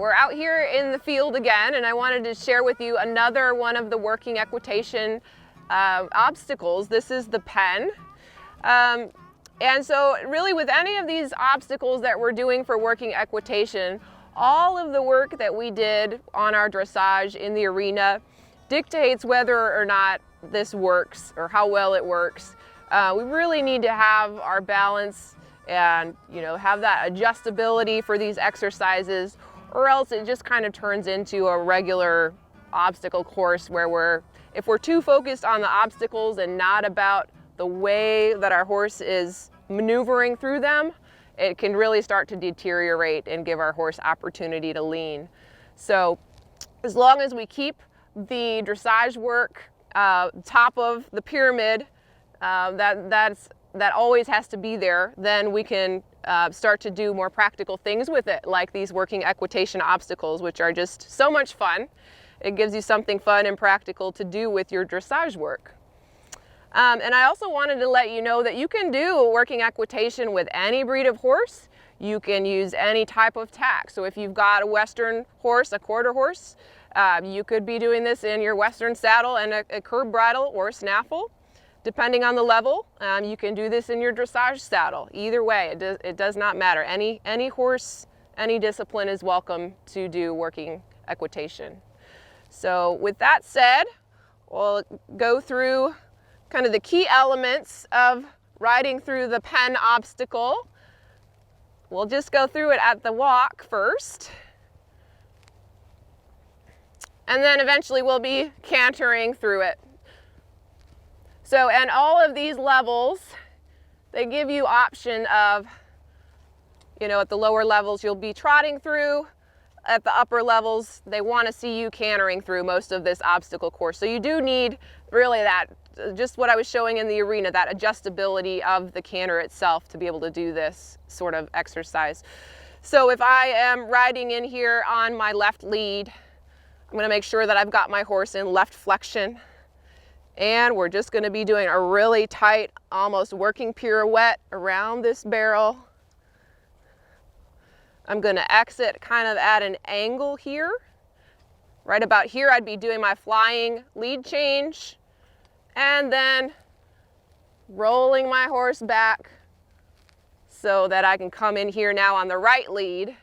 We're out here in the field again, and I wanted to share with you another one of the working equitation obstacles. This is the pen. And so really with any of these obstacles that we're doing for working equitation, all of the work that we did on our dressage in the arena dictates whether or not this works or how well it works. We really need to have our balance and have that adjustability for these exercises, or else it just kind of turns into a regular obstacle course where if we're too focused on the obstacles and not about the way that our horse is maneuvering through them, it can really start to deteriorate and give our horse opportunity to lean. So as long as we keep the dressage work top of the pyramid, that always has to be there, then we can start to do more practical things with it, like these working equitation obstacles, which are just so much fun. It gives you something fun and practical to do with your dressage work. And I also wanted to let you know that you can do working equitation with any breed of horse. You can use any type of tack. So if you've got a Western horse, a quarter horse, you could be doing this in your Western saddle and a curb bridle or a snaffle. Depending on the level, you can do this in your dressage saddle. Either way, it does not matter. Any horse, any discipline is welcome to do working equitation. So with that said, we'll go through kind of the key elements of riding through the pen obstacle. We'll just go through it at the walk first. And then eventually we'll be cantering through it. So, and all of these levels, they give you option of, at the lower levels you'll be trotting through. At the upper levels, they want to see you cantering through most of this obstacle course. So you do need really that, just what I was showing in the arena, that adjustability of the canter itself to be able to do this sort of exercise. So if I am riding in here on my left lead, I'm going to make sure that I've got my horse in left flexion. And we're just going to be doing a really tight, almost working pirouette around this barrel. I'm going to exit kind of at an angle here. Right about here, I'd be doing my flying lead change. And then rolling my horse back so that I can come in here now on the right lead,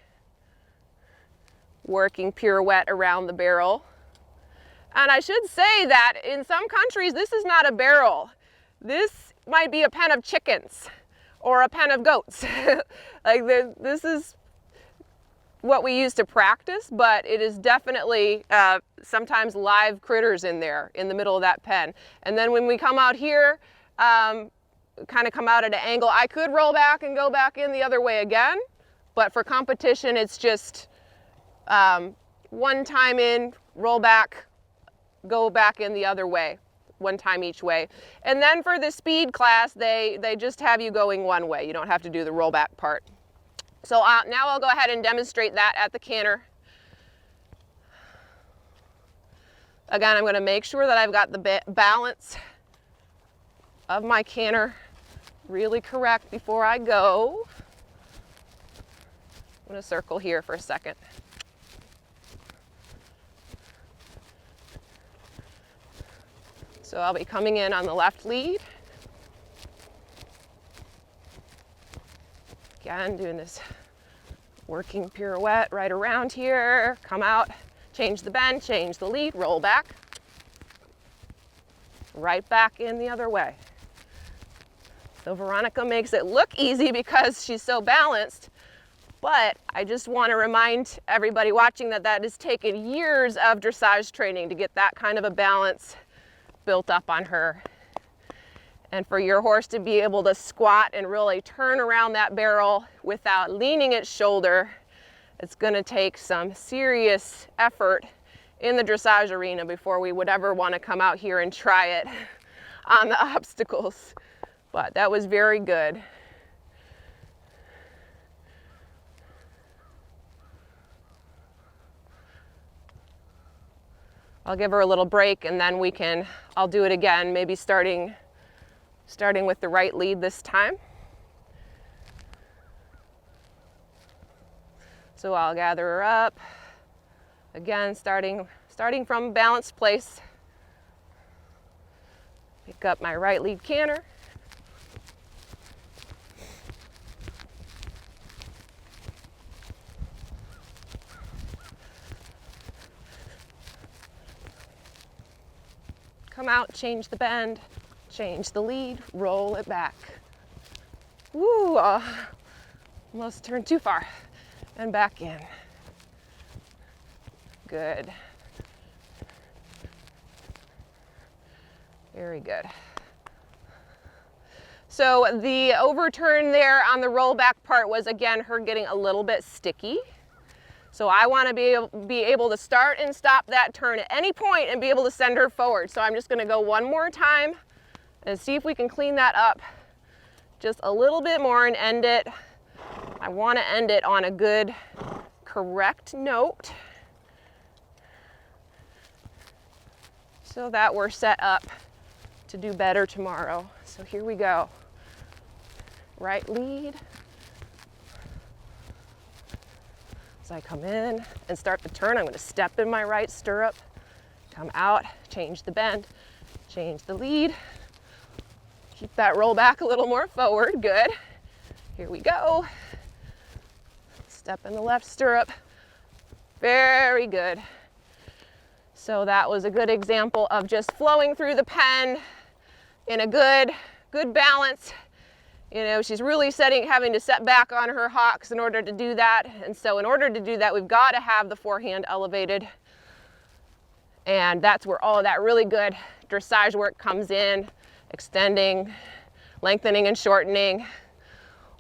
working pirouette around the barrel. And I should say that in some countries, this is not a barrel. This might be a pen of chickens or a pen of goats. This is what we use to practice, but it is definitely sometimes live critters in there in the middle of that pen. And then when we come out here, kind of come out at an angle, I could roll back and go back in the other way again, but for competition, it's just one time in, roll back, go back in the other way, one time each way. And then for the speed class, they just have you going one way. You don't have to do the rollback part. So now I'll go ahead and demonstrate that at the canter. Again, I'm going to make sure that I've got the balance of my canter really correct before I go. I'm going to circle here for a second. So I'll be coming in on the left lead. Again, doing this working pirouette right around here. Come out, change the bend, change the lead, roll back. Right back in the other way. So Veronica makes it look easy because she's so balanced, but I just want to remind everybody watching that has taken years of dressage training to get that kind of a balance built up on her. And for your horse to be able to squat and really turn around that barrel without leaning its shoulder, it's going to take some serious effort in the dressage arena before we would ever want to come out here and try it on the obstacles. But that was very good. I'll give her a little break and then I'll do it again, maybe starting with the right lead this time. So I'll gather her up, Again, starting from balanced place. Pick up my right lead canter. Come out, change the bend, change the lead, roll it back. Woo, almost turned too far. And back in. Good. Very good. So the overturn there on the rollback part was, again, her getting a little bit sticky. So I want to be able to start and stop that turn at any point and be able to send her forward. So I'm just going to go one more time and see if we can clean that up just a little bit more and end it. I want to end it on a good, correct note so that we're set up to do better tomorrow. So here we go. Right lead. As I come in and start the turn, I'm going to step in my right stirrup, come out, change the bend, change the lead. Keep that roll back a little more forward. Good. Here we go. Step in the left stirrup. Very good. So that was a good example of just flowing through the pen in a good balance. You know, she's really having to set back on her hocks in order to do that. And so in order to do that, we've got to have the forehand elevated. And that's where all of that really good dressage work comes in, extending, lengthening and shortening.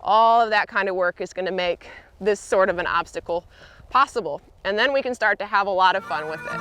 All of that kind of work is going to make this sort of an obstacle possible. And then we can start to have a lot of fun with it.